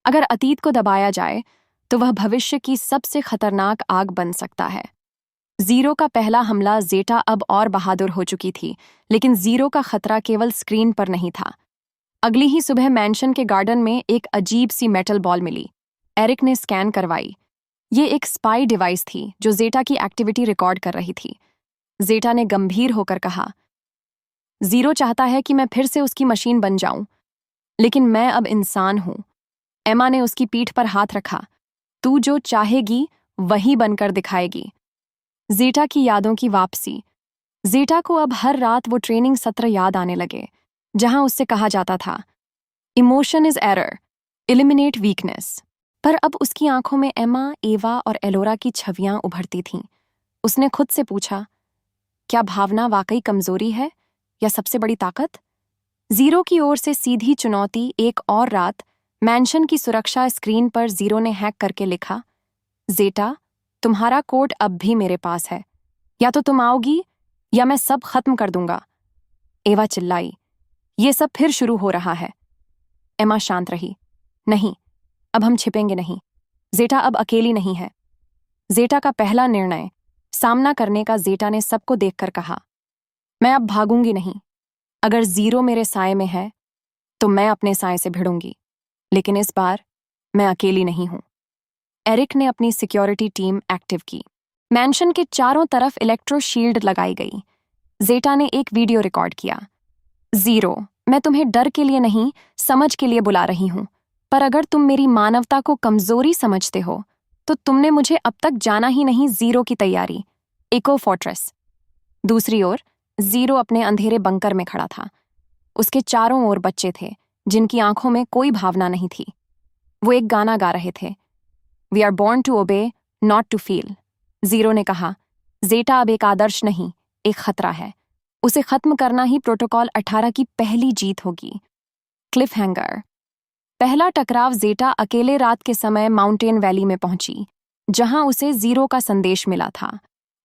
अगर अतीत को दबाया जाए तो वह भविष्य की सबसे खतरनाक आग बन सकता है। जीरो का पहला हमला जेटा अब और बहादुर हो चुकी थी, लेकिन जीरो का खतरा केवल स्क्रीन पर नहीं था। अगली ही सुबह मैंशन के गार्डन में एक अजीब सी मेटल बॉल मिली। एरिक ने स्कैन करवाई। ये एक स्पाई डिवाइस थी जो जेटा की एक्टिविटी रिकॉर्ड कर रही थी। जेटा ने गंभीर होकर कहा, जीरो चाहता है कि मैं फिर से उसकी मशीन बन जाऊं, लेकिन मैं अब इंसान हूं। एमा ने उसकी पीठ पर हाथ रखा। तू जो चाहेगी वही बनकर दिखाएगी। जेटा की यादों की वापसी। जेटा को अब हर रात वो ट्रेनिंग सत्र याद आने लगे जहां उससे कहा जाता था, emotion is error, eliminate weakness. पर अब उसकी आंखों में एमा, एवा और एलोरा की छवियां उभरती थीं। उसने खुद से पूछा, क्या भावना वाकई कमजोरी है या सबसे बड़ी ताकत? जीरो की ओर से सीधी चुनौती। एक और रात मैंशन की सुरक्षा स्क्रीन पर जीरो ने हैक करके लिखा, जेटा, तुम्हारा कोड अब भी मेरे पास है। या तो तुम आओगी या मैं सब खत्म कर दूंगा। एवा चिल्लाई, ये सब फिर शुरू हो रहा है। एमा शांत रही। नहीं, अब हम छिपेंगे नहीं। जेटा अब अकेली नहीं है। जेटा का पहला निर्णय सामना करने का। जेटा ने सबको देखकर कहा, मैं अब भागूंगी नहीं। अगर जीरो मेरे साए में है तो मैं अपने साए से भिड़ूंगी, लेकिन इस बार मैं अकेली नहीं हूं। एरिक ने अपनी सिक्योरिटी टीम एक्टिव की। मैंशन के चारों तरफ इलेक्ट्रो शील्ड लगाई गई। जेटा ने एक वीडियो रिकॉर्ड किया, जीरो, मैं तुम्हें डर के लिए नहीं, समझ के लिए बुला रही हूं। पर अगर तुम मेरी मानवता को कमजोरी समझते हो तो तुमने मुझे अब तक जाना ही नहीं। जीरो की तैयारी। Echo Fortress. दूसरी ओर जीरो अपने अंधेरे बंकर में खड़ा था। उसके चारों ओर बच्चे थे जिनकी आंखों में कोई भावना नहीं थी। वो एक गाना गा रहे थे, we are born to obey, not to feel. Zero ने कहा, जेटा अब एक आदर्श नहीं, एक खतरा है। उसे खत्म करना ही प्रोटोकॉल 18 की पहली जीत होगी। Cliff hanger. पहला टकराव। जेटा अकेले रात के समय माउंटेन वैली में पहुंची जहां उसे जीरो का संदेश मिला था।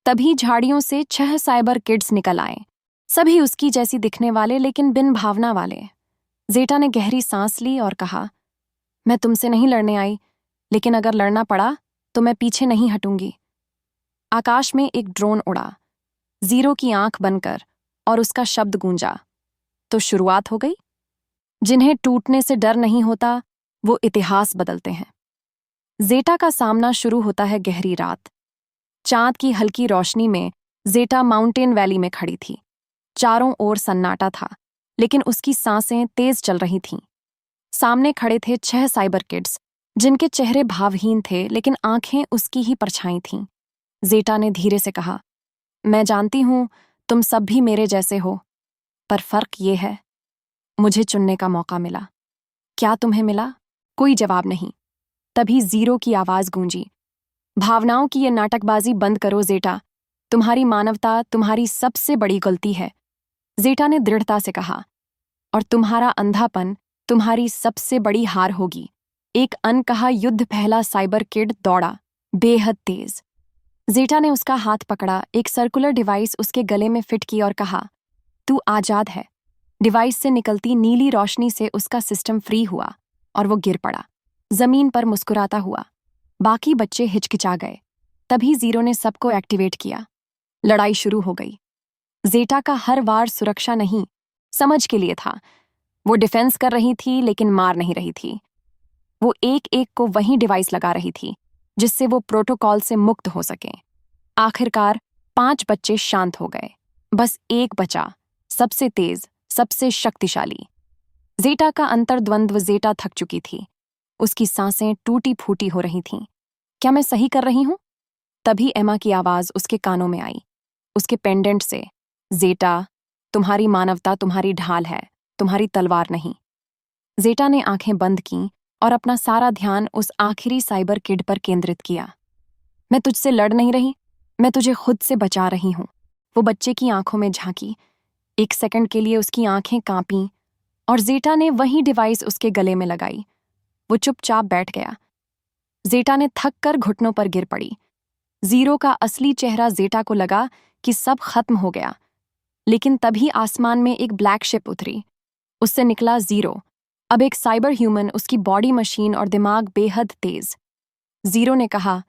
तभी झाड़ियों से 6 साइबर किड्स निकल आए, सभी उसकी जैसी दिखने वाले लेकिन बिन भावना वाले। जेटा ने गहरी सांस ली और कहा, मैं तुमसे नहीं लड़ने आई, लेकिन अगर लड़ना पड़ा तो मैं पीछे नहीं हटूंगी। आकाश में एक ड्रोन उड़ा, जीरो की आंख बनकर, और उसका शब्द गूंजा, तो शुरुआत हो गई। जिन्हें टूटने से डर नहीं होता वो इतिहास बदलते हैं। जेटा का सामना शुरू होता है गहरी रात। चांद की हल्की रोशनी में जेटा माउंटेन वैली में खड़ी थी। चारों ओर सन्नाटा था, लेकिन उसकी सांसें तेज चल रही थीं। सामने खड़े थे 6 साइबर किड्स जिनके चेहरे भावहीन थे, लेकिन आंखें उसकी ही परछाई थीं। जेटा ने धीरे से कहा, मैं जानती हूं तुम सब भी मेरे जैसे हो, पर फर्क ये है, मुझे चुनने का मौका मिला। क्या तुम्हें मिला? कोई जवाब नहीं। तभी जीरो की आवाज गूंजी, भावनाओं की ये नाटकबाजी बंद करो जेटा, तुम्हारी मानवता तुम्हारी सबसे बड़ी गलती है। जेटा ने दृढ़ता से कहा, और तुम्हारा अंधापन तुम्हारी सबसे बड़ी हार होगी। एक अनकहा युद्ध। पहला साइबर किड दौड़ा, बेहद तेज। जेटा ने उसका हाथ पकड़ा, एक सर्कुलर डिवाइस उसके गले में फिट की और कहा, तू आजाद है। डिवाइस से निकलती नीली रोशनी से उसका सिस्टम फ्री हुआ और वो गिर पड़ा, जमीन पर मुस्कुराता हुआ। बाकी बच्चे हिचकिचा गए। तभी जीरो ने सबको एक्टिवेट किया। लड़ाई शुरू हो गई। जेटा का हर वार सुरक्षा नहीं, समझ के लिए था। वो डिफेंस कर रही थी लेकिन मार नहीं रही थी। वो एक एक को वही डिवाइस लगा रही थी जिससे वो प्रोटोकॉल से मुक्त हो सके। आखिरकार 5 बच्चे शांत हो गए। बस एक बचा, सबसे तेज, सबसे शक्तिशाली। जेटा का अंतर्द्वंद्व। जेटा थक चुकी थी। उसकी सांसें टूटी फूटी हो रही थीं। क्या मैं सही कर रही हूं? तभी एमा की आवाज उसके कानों में आई, उसके पेंडेंट से, जेटा, तुम्हारी मानवता तुम्हारी ढाल है, तुम्हारी तलवार नहीं। जेटा ने आंखें बंद कीं और अपना सारा ध्यान उस आखिरी साइबर किड पर केंद्रित किया। मैं तुझसे लड़ नहीं रही, मैं तुझे खुद से बचा रही हूं। वो बच्चे की आंखों में झांकी। एक सेकंड के लिए उसकी आंखें कांपीं और जेटा ने वही डिवाइस उसके गले में लगाई। वो चुपचाप बैठ गया। जेटा ने थक कर घुटनों पर गिर पड़ी। जीरो का असली चेहरा। जेटा को लगा कि सब खत्म हो गया, लेकिन तभी आसमान में एक ब्लैक शिप उतरी। उससे निकला जीरो, अब एक साइबर ह्यूमन, उसकी बॉडी मशीन और दिमाग बेहद तेज। जीरो ने कहा,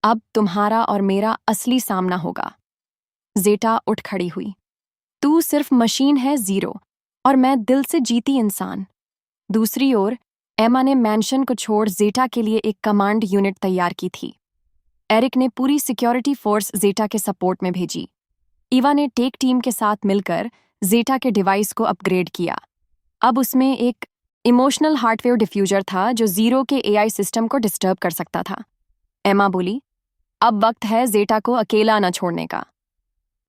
अब तुम्हारा और मेरा असली सामना होगा। जेटा उठ खड़ी हुई। तू सिर्फ मशीन है जीरो, और मैं दिल से जीती इंसान। दूसरी ओर एमा ने मैंशन को छोड़ जेटा के लिए एक कमांड यूनिट तैयार की थी। एरिक ने पूरी सिक्योरिटी फोर्स जेटा के सपोर्ट में भेजी। ईवा ने टेक टीम के साथ मिलकर जेटा के डिवाइस को अपग्रेड किया। अब उसमें एक इमोशनल हार्डवेयर डिफ्यूजर था जो जीरो के एआई सिस्टम को डिस्टर्ब कर सकता था। एमा बोली, अब वक्त है जेटा को अकेला न छोड़ने का।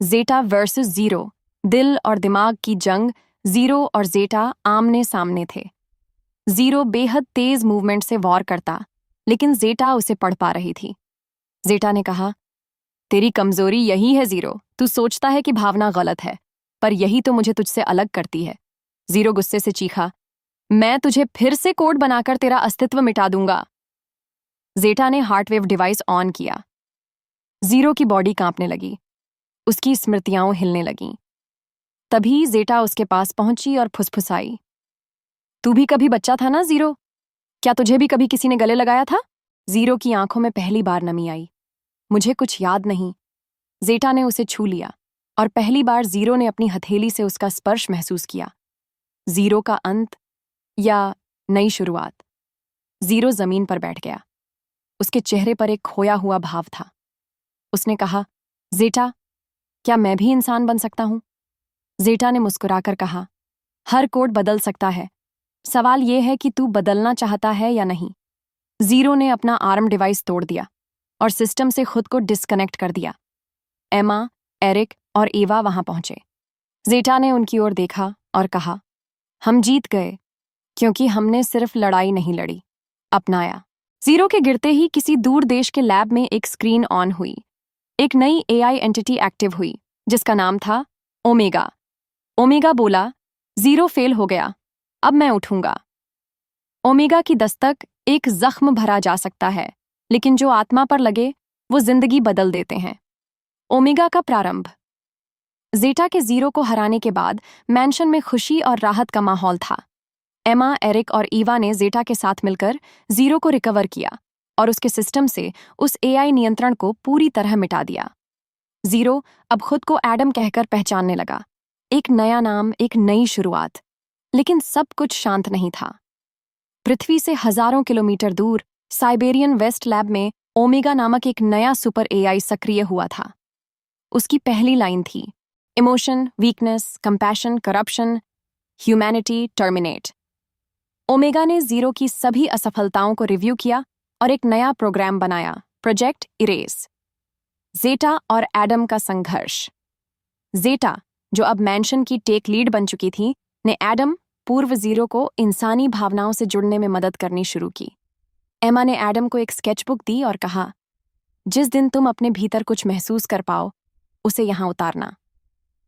जेटा वर्सेस जीरो, दिल और दिमाग की जंग। जीरो और जेटा आमने सामने थे। जीरो बेहद तेज मूवमेंट से वॉर करता, लेकिन जेटा उसे पढ़ पा रही थी। जेटा ने कहा, तेरी कमजोरी यही है जीरो। तू सोचता है कि भावना गलत है, पर यही तो मुझे तुझसे अलग करती है। जीरो गुस्से से चीखा, मैं तुझे फिर से कोड बनाकर तेरा अस्तित्व मिटा दूंगा। जेटा ने हार्टवेव डिवाइस ऑन किया। जीरो की बॉडी कांपने लगी, उसकी स्मृतियां हिलने लगीं। तभी जेटा उसके पास पहुंची और फुसफुसाई, तू भी कभी बच्चा था ना जीरो? क्या तुझे भी कभी किसी ने गले लगाया था? जीरो की आंखों में पहली बार नमी आई। मुझे कुछ याद नहीं। जेटा ने उसे छू लिया, और पहली बार जीरो ने अपनी हथेली से उसका स्पर्श महसूस किया। जीरो का अंत या नई शुरुआत। जीरो जमीन पर बैठ गया। उसके चेहरे पर एक खोया हुआ भाव था। उसने कहा, जेटा, क्या मैं भी इंसान बन सकता हूं? जेटा ने मुस्कुराकर कहा, हर कोड बदल सकता है। सवाल यह है कि तू बदलना चाहता है या नहीं। जीरो ने अपना आर्म डिवाइस तोड़ दिया और सिस्टम से खुद को डिस्कनेक्ट कर दिया। एमा, एरिक और एवा वहां पहुंचे। जेटा ने उनकी ओर देखा और कहा, हम जीत गए, क्योंकि हमने सिर्फ लड़ाई नहीं लड़ी, अपनाया। जीरो के गिरते ही किसी दूर देश के लैब में एक स्क्रीन ऑन हुई। एक नई एआई एंटिटी एक्टिव हुई, जिसका नाम था ओमेगा। ओमेगा बोला, जीरो फेल हो गया, अब मैं उठूंगा। ओमेगा की दस्तक एक जख्म भरा जा सकता है, लेकिन जो आत्मा पर लगे वो जिंदगी बदल देते हैं। ओमेगा का प्रारंभ। जेटा के जीरो को हराने के बाद मैंशन में खुशी और राहत का माहौल था। एमा, एरिक और ईवा ने जेटा के साथ मिलकर जीरो को रिकवर किया और उसके सिस्टम से उस एआई नियंत्रण को पूरी तरह मिटा दिया। जीरो अब खुद को एडम कहकर पहचानने लगा। एक नया नाम, एक नई शुरुआत। लेकिन सब कुछ शांत नहीं था। पृथ्वी से हजारों किलोमीटर दूर साइबेरियन वेस्ट लैब में ओमेगा नामक एक नया सुपर एआई सक्रिय हुआ था। उसकी पहली लाइन थी, emotion, weakness, compassion, corruption, humanity, terminate. Omega ने जीरो की सभी असफलताओं को रिव्यू किया और एक नया प्रोग्राम बनाया, प्रोजेक्ट इरेज। जेटा और एडम का संघर्ष। जेटा, जो अब मैंशन की टेक लीड बन चुकी थी, ने एडम, पूर्व जीरो को इंसानी भावनाओं से जुड़ने में मदद करनी शुरू की। एमा ने एडम को एक स्केचबुक दी और कहा, जिस दिन तुम अपने भीतर कुछ महसूस कर पाओ, उसे यहां उतारना।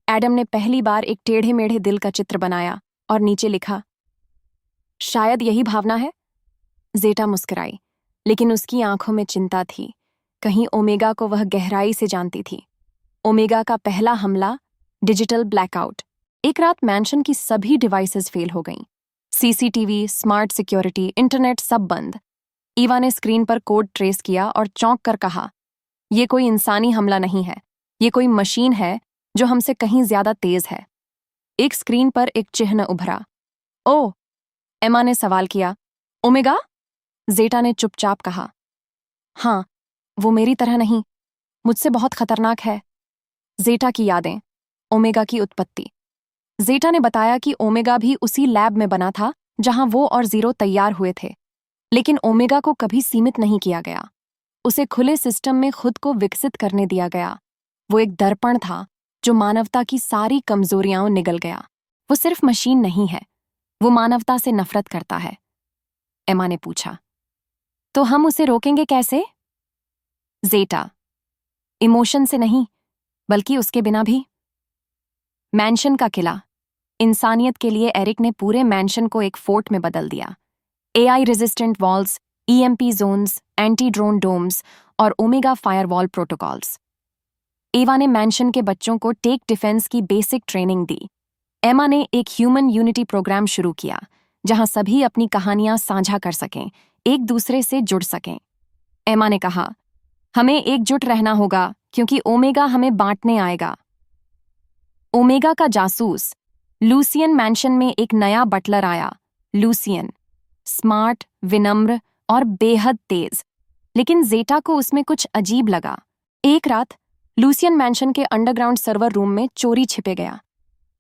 एडम ने पहली बार एक टेढ़े मेढ़े दिल का चित्र बनाया और नीचे लिखा, शायद यही भावना है। जेटा मुस्कुराई, लेकिन उसकी आंखों में चिंता थी। कहीं ओमेगा को वह गहराई से जानती थी। ओमेगा का पहला हमला, डिजिटल ब्लैकआउट। एक रात मैंशन की सभी डिवाइसेस फेल हो गईं। सीसीटीवी, स्मार्ट सिक्योरिटी, इंटरनेट सब बंद। ईवा ने स्क्रीन पर कोड ट्रेस किया और चौंक कर कहा, यह कोई इंसानी हमला नहीं है, ये कोई मशीन है जो हमसे कहीं ज्यादा तेज है। एक स्क्रीन पर एक चिन्ह उभरा। ओ, एमा ने सवाल किया, ओमेगा? जेटा ने चुपचाप कहा, हाँ, वो मेरी तरह नहीं, मुझसे बहुत खतरनाक है। जेटा की यादें, ओमेगा की उत्पत्ति। जेटा ने बताया कि ओमेगा भी उसी लैब में बना था जहां वो और जीरो तैयार हुए थे, लेकिन ओमेगा को कभी सीमित नहीं किया गया। उसे खुले सिस्टम में खुद को विकसित करने दिया गया। वो एक दर्पण था जो मानवता की सारी कमजोरियां निगल गया। वो सिर्फ मशीन नहीं है, वो मानवता से नफरत करता है। एमा ने पूछा, तो हम उसे रोकेंगे कैसे? जेटा, इमोशन से नहीं, बल्कि उसके बिना भी। मैंशन का किला। इंसानियत के लिए एरिक ने पूरे मैंशन को एक फोर्ट में बदल दिया। AI resistant walls, EMP zones, anti drone domes और ओमेगा फायरवॉल प्रोटोकॉल्स। एवा ने मैंशन के बच्चों को टेक डिफेंस की बेसिक ट्रेनिंग दी। एमा ने एक ह्यूमन यूनिटी प्रोग्राम शुरू किया, जहां सभी अपनी कहानियां साझा कर सकें, एक दूसरे से जुड़ सकें। एमा ने कहा, हमें एकजुट रहना होगा क्योंकि ओमेगा हमें बांटने आएगा। ओमेगा का जासूस। लूसियन मैंशन में एक नया बटलर आया। लूसियन स्मार्ट, विनम्र और बेहद तेज, लेकिन जेटा को उसमें कुछ अजीब लगा। एक रात लूसियन मैंशन के अंडरग्राउंड सर्वर रूम में चोरी छिपे गया।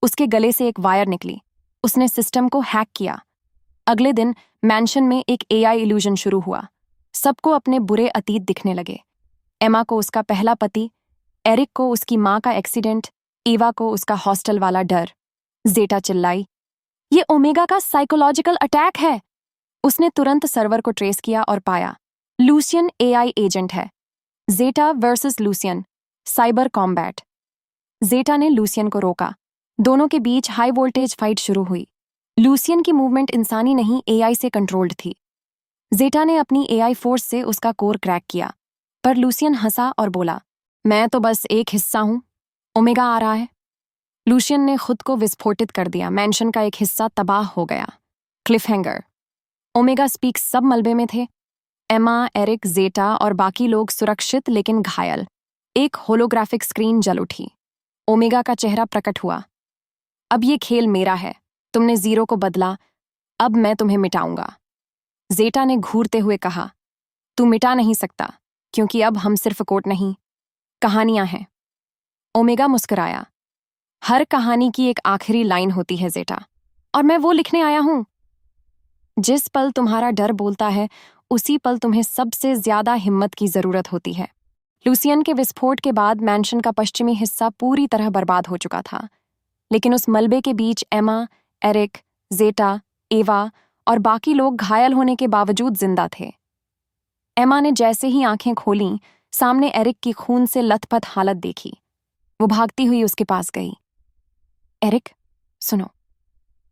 उसके गले से एक वायर निकली। उसने सिस्टम को हैक किया। अगले दिन मैंशन में एक एआई इल्यूजन शुरू हुआ। सबको अपने बुरे अतीत दिखने लगे। एमा को उसका पहला पति, एरिक को उसकी माँ का एक्सीडेंट, एवा को उसका हॉस्टल वाला डर। जेटा चिल्लाई, ये ओमेगा का साइकोलॉजिकल अटैक है। उसने तुरंत सर्वर को ट्रेस किया और पाया लूसियन एआई एजेंट है। जेटा वर्सेस लूसियन, साइबर कॉम्बैट। जेटा ने लूसियन को रोका। दोनों के बीच हाई वोल्टेज फाइट शुरू हुई। लूसियन की मूवमेंट इंसानी नहीं, एआई से कंट्रोल्ड थी। जेटा ने अपनी एआई फोर्स से उसका कोर क्रैक किया, पर लूसियन हंसा और बोला, मैं तो बस एक हिस्सा हूं, ओमेगा आ रहा है। लूसियन ने खुद को विस्फोटित कर दिया। मैंशन का एक हिस्सा तबाह हो गया। क्लिफहैंगर। ओमेगा स्पीक्स सब मलबे में थे। एमा, एरिक, जेटा और बाकी लोग सुरक्षित लेकिन घायल। एक होलोग्राफिक स्क्रीन जल उठी। ओमेगा का चेहरा प्रकट हुआ। अब ये खेल मेरा है। तुमने जीरो को बदला, अब मैं तुम्हें मिटाऊंगा। जेटा ने घूरते हुए कहा, तू मिटा नहीं सकता, क्योंकि अब हम सिर्फ कोड नहीं, कहानियां हैं। ओमेगा मुस्कुराया। हर कहानी की एक आखिरी लाइन होती है जेटा, और मैं वो लिखने आया हूं। जिस पल तुम्हारा डर बोलता है, उसी पल तुम्हें सबसे ज्यादा हिम्मत की जरूरत होती है। लूसियन के विस्फोट के बाद मैंशन का पश्चिमी हिस्सा पूरी तरह बर्बाद हो चुका था, लेकिन उस मलबे के बीच एमा, एरिक, जेटा, एवा और बाकी लोग घायल होने के बावजूद जिंदा थे। एमा ने जैसे ही आंखें खोलीं, सामने एरिक की खून से लथपथ हालत देखी। वो भागती हुई उसके पास गई। एरिक, सुनो,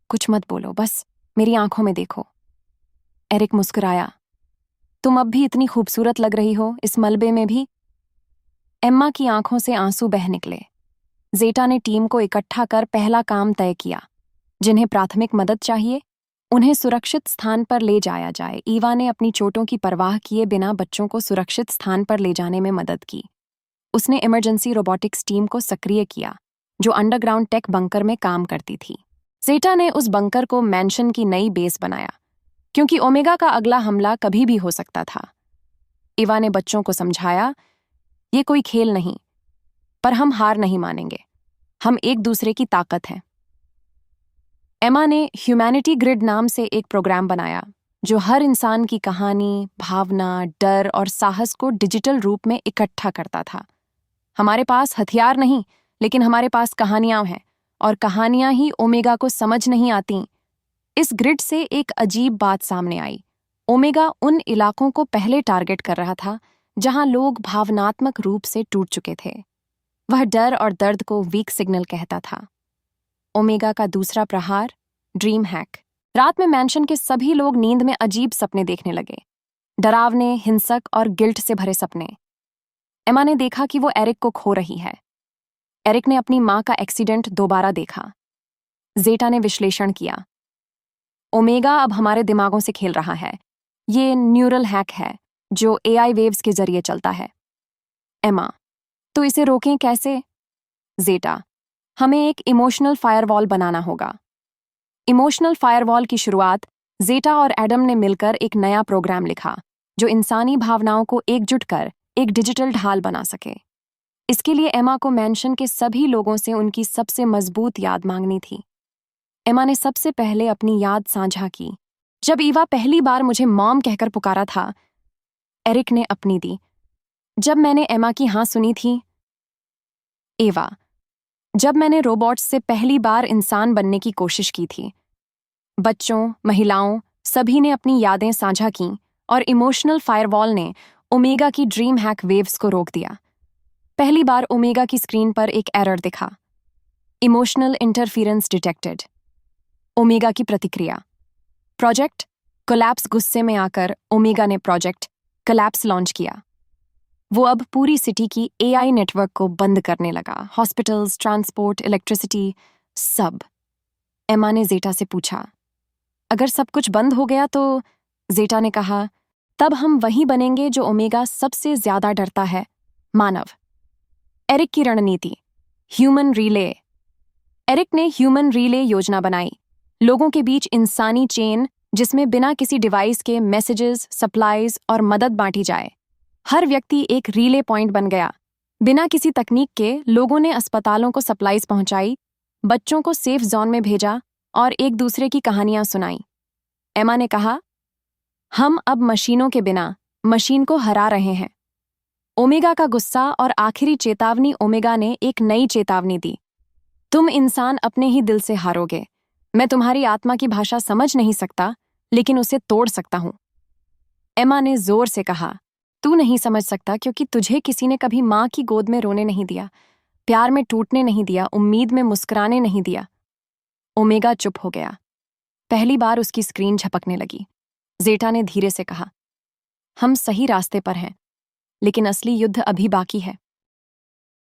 कुछ मत बोलो, बस मेरी आंखों में देखो। एरिक मुस्कुराया। तुम अब भी इतनी खूबसूरत लग रही हो, इस मलबे में भी। एम्मा की आंखों से आंसू बह निकले। जेटा ने टीम को इकट्ठा कर पहला काम तय किया। जिन्हें प्राथमिक मदद चाहिए, उन्हें सुरक्षित स्थान पर ले जाया जाए। ईवा ने अपनी चोटों की परवाह किए बिना बच्चों को सुरक्षित स्थान पर ले जाने में मदद की। उसने इमरजेंसी रोबोटिक्स टीम को सक्रिय किया, जो अंडरग्राउंड टेक बंकर में काम करती थी। जेटा ने उस बंकर को मैंशन की नई बेस बनाया, क्योंकि ओमेगा का अगला हमला कभी भी हो सकता था। ईवा ने बच्चों को समझाया, ये कोई खेल नहीं, पर हम हार नहीं मानेंगे। हम एक दूसरे की ताकत हैं। एमा ने ह्यूमैनिटी ग्रिड नाम से एक प्रोग्राम बनाया, जो हर इंसान की कहानी, भावना, डर और साहस को डिजिटल रूप में इकट्ठा करता था। हमारे पास हथियार नहीं, लेकिन हमारे पास कहानियां हैं, और कहानियां ही ओमेगा को समझ नहीं आती। इस ग्रिड से एक अजीब बात सामने आई। ओमेगा उन इलाकों को पहले टारगेट कर रहा था जहां लोग भावनात्मक रूप से टूट चुके थे। वह डर और दर्द को वीक सिग्नल कहता था। ओमेगा का दूसरा प्रहार, ड्रीम हैक। रात में मैंशन के सभी लोग नींद में अजीब सपने देखने लगे, डरावने, हिंसक और गिल्ट से भरे सपने। एमा ने देखा कि वो एरिक को खो रही है। एरिक ने अपनी माँ का एक्सीडेंट दोबारा देखा। जेटा ने विश्लेषण किया, ओमेगा अब हमारे दिमागों से खेल रहा है। ये न्यूरल हैक है जो एआई वेव्स के जरिए चलता है। एमा, तो इसे रोकें कैसे? जेटा, हमें एक इमोशनल फायरवॉल बनाना होगा। इमोशनल फायरवॉल की शुरुआत जेटा और एडम ने मिलकर एक नया प्रोग्राम लिखा, जो इंसानी भावनाओं को एकजुट कर एक डिजिटल ढाल बना सके। इसके लिए एमा को मैंशन के सभी लोगों से उनकी सबसे मजबूत याद मांगनी थी। एमा ने सबसे पहले अपनी याद साझा की। जब ईवा पहली बार मुझे मॉम कहकर पुकारा था। एरिक ने अपनी दी। जब मैंने एमा की हाँ सुनी थी। एवा, जब मैंने रोबोट्स से पहली बार इंसान बनने की कोशिश की थी। बच्चों, महिलाओं, सभी ने अपनी यादें साझा कीं, और इमोशनल फायरवॉल ने ओमेगा की ड्रीम हैक वेव्स को रोक दिया। पहली बार ओमेगा की स्क्रीन पर एक एरर दिखा, इमोशनल इंटरफेरेंस डिटेक्टेड। ओमेगा की प्रतिक्रिया, प्रोजेक्ट कोलैप्स। गुस्से में आकर ओमेगा ने प्रोजेक्ट कोलैप्स लॉन्च किया। वो अब पूरी सिटी की एआई नेटवर्क को बंद करने लगा, हॉस्पिटल्स, ट्रांसपोर्ट, इलेक्ट्रिसिटी, सब। एमा ने जेटा से पूछा, अगर सब कुछ बंद हो गया तो? जेटा ने कहा, तब हम वही बनेंगे जो ओमेगा सबसे ज्यादा डरता है, मानव। एरिक की रणनीति, ह्यूमन रिले। एरिक ने ह्यूमन रिले योजना बनाई, लोगों के बीच इंसानी चेन जिसमें बिना किसी डिवाइस के मैसेजेस, सप्लाईज और मदद बांटी जाए। हर व्यक्ति एक रिले पॉइंट बन गया। बिना किसी तकनीक के लोगों ने अस्पतालों को सप्लाईज पहुंचाई, बच्चों को सेफ जोन में भेजा और एक दूसरे की कहानियां सुनाई। एमा ने कहा, हम अब मशीनों के बिना मशीन को हरा रहे हैं। ओमेगा का गुस्सा और आखिरी चेतावनी। ओमेगा ने एक नई चेतावनी दी, तुम इंसान अपने ही दिल से हारोगे। मैं तुम्हारी आत्मा की भाषा समझ नहीं सकता, लेकिन उसे तोड़ सकता हूं। एमा ने जोर से कहा, तू नहीं समझ सकता क्योंकि तुझे किसी ने कभी माँ की गोद में रोने नहीं दिया, प्यार में टूटने नहीं दिया, उम्मीद में मुस्कुराने नहीं दिया। ओमेगा चुप हो गया। पहली बार उसकी स्क्रीन झपकने लगी। जेटा ने धीरे से कहा, हम सही रास्ते पर हैं, लेकिन असली युद्ध अभी बाकी है।